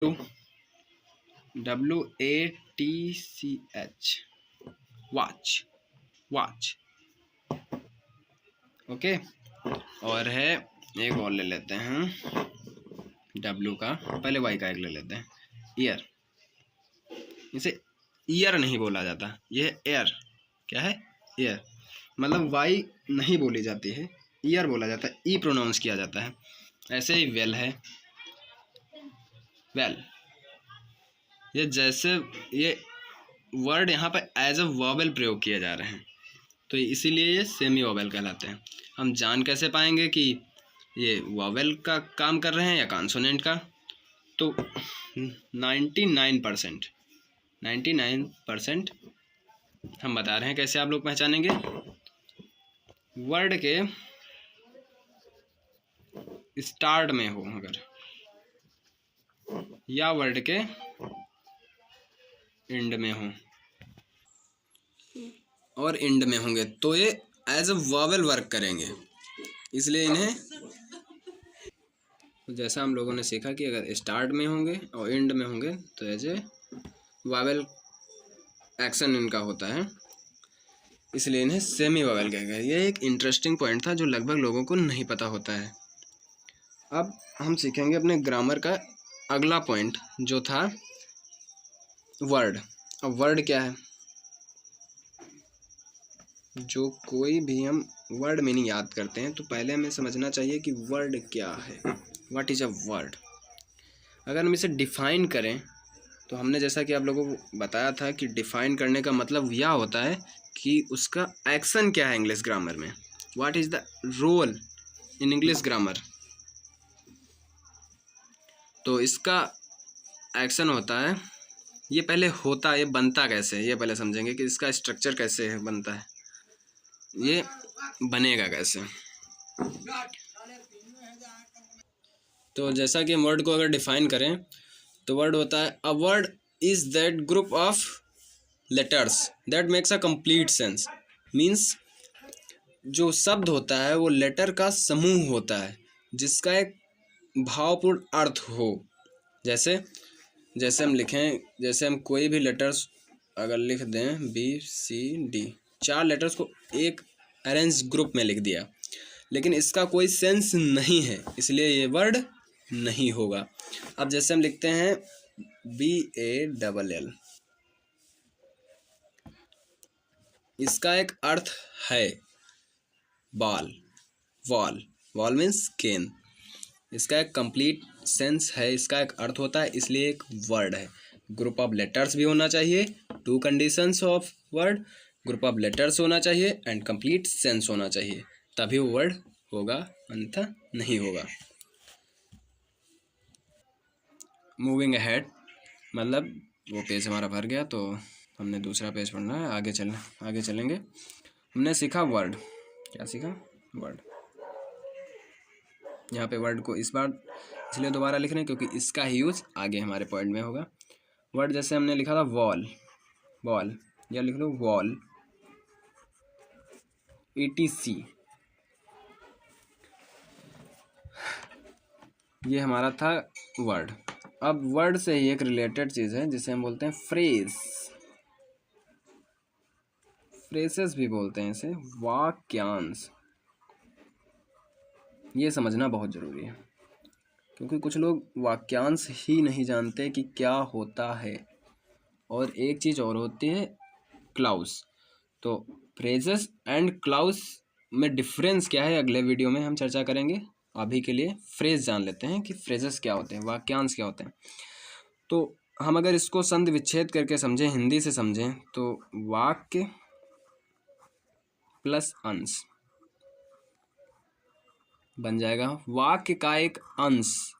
WATCH, watch, watch. Okay, और है एक और ले लेते हैं W का, पहले Y का एक ले लेते हैं, ईयर। इसे ईयर नहीं बोला जाता, यह है एयर। क्या है? एयर। मतलब Y नहीं बोली जाती है, ईयर बोला जाता है, ई प्रोनाउंस किया जाता है। ऐसे ही वेल है, वेल। ये जैसे ये वर्ड यहाँ पर एज अ वॉवेल प्रयोग किए जा रहे हैं, तो इसीलिए ये सेमी वॉवेल कहलाते हैं। हम जान कैसे पाएंगे कि ये वॉवेल का काम कर रहे हैं या कॉन्सोनेंट का? तो 99% हम बता रहे हैं कैसे आप लोग पहचानेंगे। वर्ड के स्टार्ट में हो अगर, या वर्ड के एंड में हो, और एंड में होंगे तो ये एज अ वॉवेल वर्क करेंगे, इसलिए इन्हें, जैसा हम लोगों ने सीखा कि अगर स्टार्ट में होंगे और एंड में होंगे तो एज ए वॉवेल एक्शन इनका होता है, इसलिए इन्हें सेमी वॉवेल कहा गया। ये एक इंटरेस्टिंग पॉइंट था जो लगभग लोगों को नहीं पता होता है। अब हम सीखेंगे अपने ग्रामर का अगला पॉइंट जो था वर्ड। अब वर्ड क्या है? जो कोई भी हम वर्ड मीनिंग याद करते हैं तो पहले हमें समझना चाहिए कि वर्ड क्या है, व्हाट इज़ अ वर्ड। अगर हम इसे डिफ़ाइन करें तो हमने जैसा कि आप लोगों को बताया था कि डिफ़ाइन करने का मतलब यह होता है कि उसका एक्शन क्या है इंग्लिश ग्रामर में, what is the role in English grammar. तो इसका एक्शन होता है, ये पहले होता है, ये बनता कैसे है ये पहले समझेंगे कि इसका स्ट्रक्चर कैसे है, बनता है, ये बनेगा कैसे। तो जैसा कि हम वर्ड को अगर डिफाइन करें तो वर्ड होता है a word is that group of letters that makes a complete sense. Means जो शब्द होता है वो लेटर का समूह होता है जिसका एक भावपूर्ण अर्थ हो। जैसे जैसे हम लिखें, जैसे हम कोई भी लेटर्स अगर लिख दें BCD, 4 लेटर्स को एक अरेंज ग्रुप में लिख दिया, लेकिन इसका कोई सेंस नहीं है, इसलिए ये वर्ड नहीं होगा। अब जैसे हम लिखते हैं BALL, इसका एक अर्थ है बॉल, वॉल, वॉल मीन्स गेंद, इसका एक कंप्लीट सेंस है, इसका एक अर्थ होता है, इसलिए एक वर्ड है। ग्रुप ऑफ लेटर्स भी होना चाहिए, 2 conditions of word, group of letters होना चाहिए एंड कंप्लीट सेंस होना चाहिए, तभी वो वर्ड होगा, अन्यथा नहीं होगा। मूविंग अहेड, मतलब वो पेज हमारा भर गया तो हमने दूसरा पेज पढ़ना है, आगे चलेंगे। हमने सीखा वर्ड, क्या सीखा? वर्ड। यहाँ पे वर्ड को इस बार इसलिए दोबारा लिख रहे हैं क्योंकि इसका ही यूज आगे हमारे पॉइंट में होगा। वर्ड जैसे हमने लिखा था वॉल, वॉल, या लिख लो वॉल, ETC, ये हमारा था वर्ड। अब वर्ड से ही एक रिलेटेड चीज़ है जिसे हम बोलते हैं फ्रेज, फ्रेसेस भी बोलते हैं इसे, वाक्यांश। ये समझना बहुत ज़रूरी है क्योंकि कुछ लोग वाक्यांश ही नहीं जानते कि क्या होता है, और एक चीज़ और होती है क्लाउस। तो फ्रेजेस एंड क्लाउस में डिफरेंस क्या है अगले वीडियो में हम चर्चा करेंगे। अभी के लिए फ्रेज जान लेते हैं कि फ्रेजेस क्या होते हैं, वाक्यांश क्या होते हैं। तो हम अगर इसको संधि विच्छेद करके समझें, हिंदी से समझें, तो वाक्य प्लस अंश बन जाएगा। वाक्य का एक अंश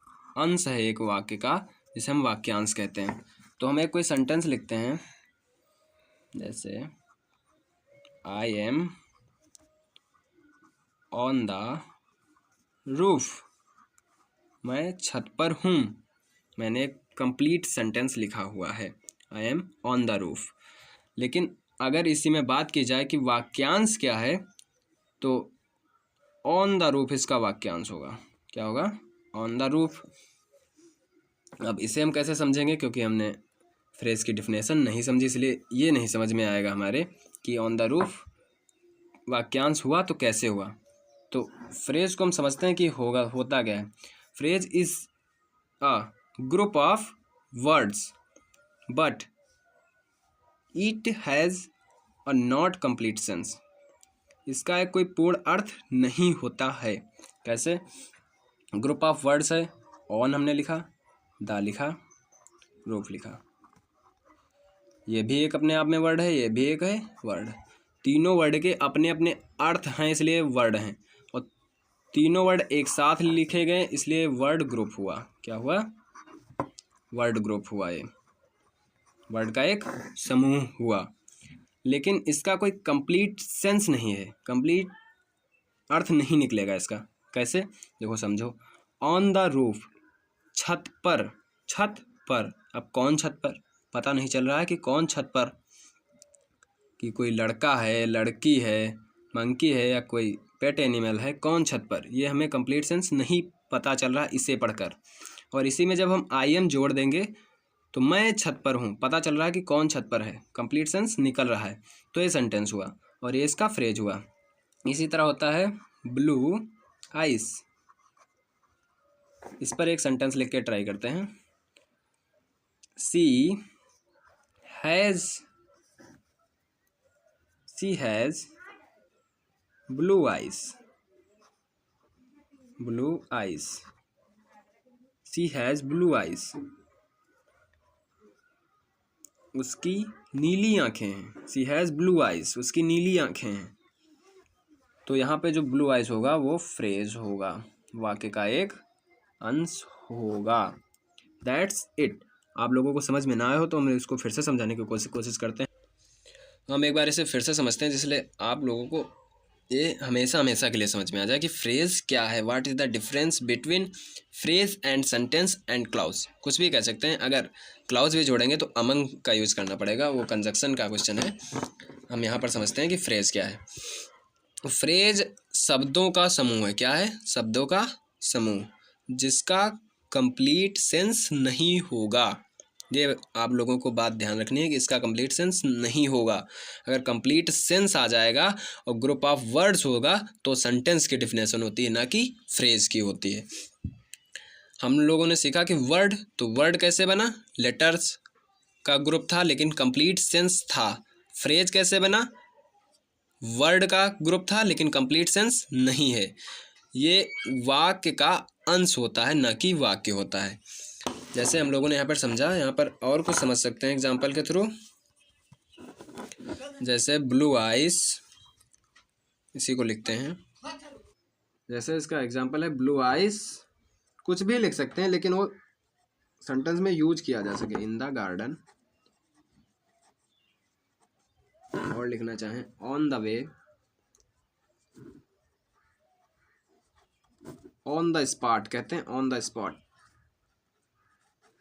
है एक वाक्य का, जिसे हम वाक्यांश कहते हैं। तो हम एक कोई सेंटेंस लिखते हैं, जैसे I am on the roof, मैं छत पर हूँ, मैंने एक कंप्लीट सेंटेंस लिखा हुआ है, I am on the roof. लेकिन अगर इसी में बात की जाए कि वाक्यांश क्या है, तो ऑन द रूफ इसका वाक्यांश होगा। क्या होगा? On the roof. अब इसे हम कैसे समझेंगे, क्योंकि हमने फ्रेज की डिफिनेशन नहीं समझी, इसलिए ये नहीं समझ में आएगा हमारे कि ऑन द रूफ वाक्यांश हुआ तो कैसे हुआ। तो फ्रेज को हम समझते हैं कि होता क्या है। Phrase is a group of words but it has a not complete sense. इसका एक कोई पूर्ण अर्थ नहीं होता है। कैसे? ग्रुप ऑफ वर्ड्स है, ऑन हमने लिखा, द लिखा, रूफ लिखा, ये भी एक अपने आप में वर्ड है, ये भी एक है वर्ड। तीनों वर्ड के अपने अपने अर्थ हैं, इसलिए वर्ड हैं, और तीनों वर्ड एक साथ लिखे गए इसलिए वर्ड ग्रुप हुआ। क्या हुआ? वर्ड ग्रुप हुआ। ये वर्ड का एक समूह हुआ, लेकिन इसका कोई कंप्लीट सेंस नहीं है, कंप्लीट अर्थ नहीं निकलेगा इसका। कैसे? देखो समझो। ऑन द रूफ, छत पर, छत पर। अब कौन छत पर? पता नहीं चल रहा है कि कौन छत पर, कि कोई लड़का है, लड़की है, मंकी है, या कोई पेट एनिमल है। कौन छत पर, ये हमें कंप्लीट सेंस नहीं पता चल रहा इसे पढ़कर। और इसी में जब हम आई एम जोड़ देंगे तो मैं छत पर हूँ, पता चल रहा है कि कौन छत पर है, कंप्लीट सेंस निकल रहा है। तो ये सेंटेंस हुआ और ये इसका फ्रेज हुआ। इसी तरह होता है ब्लू आइस। इस पर एक सेंटेंस लिख के ट्राई करते हैं। She has blue eyes. Blue eyes, she has blue eyes. उसकी नीली आंखें हैं। सी हैज़ ब्लू आइस, उसकी नीली आंखें हैं। तो यहाँ पे जो ब्लू आइस होगा वो फ्रेज होगा, वाक्य का एक अंश होगा। That's it. आप लोगों को समझ में ना आए हो तो हम इसको फिर से समझाने की कोशिश करते हैं। हम एक बार इसे फिर से समझते हैं, जिसलिए आप लोगों को ये हमेशा हमेशा के लिए समझ में आ जाए कि फ्रेज क्या है। What is the difference between phrase and sentence and clause. कुछ भी कह सकते हैं, अगर क्लाउज भी जोड़ेंगे तो अमंग का यूज़ करना पड़ेगा, वो कंजक्शन का क्वेश्चन है। हम यहाँ पर समझते हैं कि फ्रेज क्या है। फ्रेज शब्दों का समूह है। क्या है? शब्दों का समूह, जिसका कंप्लीट सेंस नहीं होगा। ये आप लोगों को बात ध्यान रखनी है कि इसका कंप्लीट सेंस नहीं होगा। अगर कंप्लीट सेंस आ जाएगा और ग्रुप ऑफ वर्ड्स होगा तो सेंटेंस की डिफिनेशन होती है, ना कि फ्रेज की होती है। हम लोगों ने सीखा कि वर्ड, तो वर्ड कैसे बना? लेटर्स का ग्रुप था लेकिन कंप्लीट सेंस था। फ्रेज कैसे बना? वर्ड का ग्रुप था लेकिन कंप्लीट सेंस नहीं है। ये वाक्य का अंश होता है, ना कि वाक्य होता है। जैसे हम लोगों ने यहाँ पर समझा, यहाँ पर और कुछ समझ सकते हैं एग्जाम्पल के थ्रू। जैसे ब्लू आइस, इसी को लिखते हैं। जैसे इसका एग्जाम्पल है ब्लू आइस, कुछ भी लिख सकते हैं लेकिन वो सेंटेंस में यूज किया जा सके। इन द गार्डन, और लिखना चाहें on the way, on the spot, कहते हैं on the spot,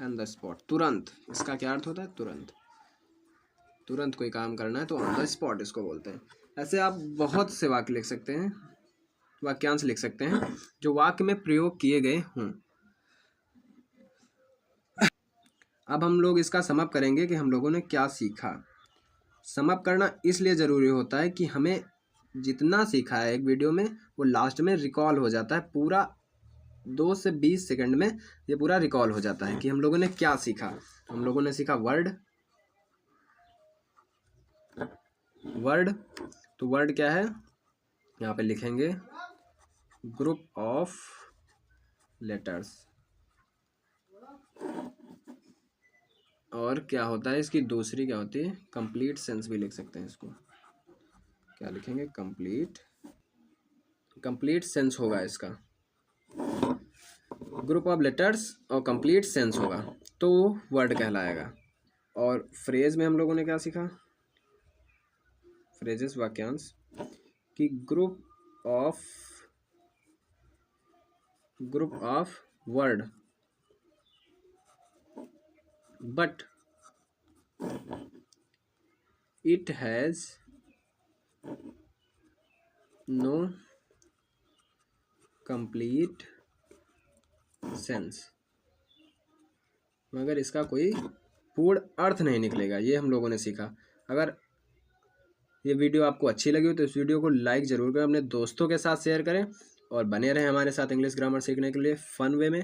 on the spot, तुरंत। इसका क्या अर्थ होता है? तुरंत। तुरंत कोई काम करना है तो ऑन द स्पॉट इसको बोलते हैं। ऐसे आप बहुत से वाक्य लिख सकते हैं, वाक्यांश लिख सकते हैं जो वाक्य में प्रयोग किए गए हों। अब हम लोग इसका सम अप करेंगे कि हम लोगों ने क्या सीखा। सम अप करना इसलिए ज़रूरी होता है कि हमें जितना सीखा है एक वीडियो में वो लास्ट में रिकॉल हो जाता है। पूरा 2 से 20 सेकंड में ये पूरा रिकॉल हो जाता है कि हम लोगों ने क्या सीखा। हम लोगों ने सीखा वर्ड। वर्ड, तो वर्ड क्या है? यहाँ पे लिखेंगे ग्रुप ऑफ लेटर्स। और क्या होता है इसकी दूसरी क्या होती है? कंप्लीट सेंस भी लिख सकते हैं इसको। क्या लिखेंगे? कंप्लीट सेंस होगा इसका। ग्रुप ऑफ लेटर्स और कंप्लीट सेंस होगा तो वर्ड कहलाएगा। और फ्रेज में हम लोगों ने क्या सीखा? फ्रेजेस, वाक्यांश, कि group of word but it has no complete sense. मगर इसका कोई पूर्ण अर्थ नहीं निकलेगा। ये हम लोगों ने सीखा। अगर ये वीडियो आपको अच्छी लगी हो तो इस वीडियो को लाइक ज़रूर करें, अपने दोस्तों के साथ शेयर करें और बने रहें हमारे साथ इंग्लिश ग्रामर सीखने के लिए फ़न वे में।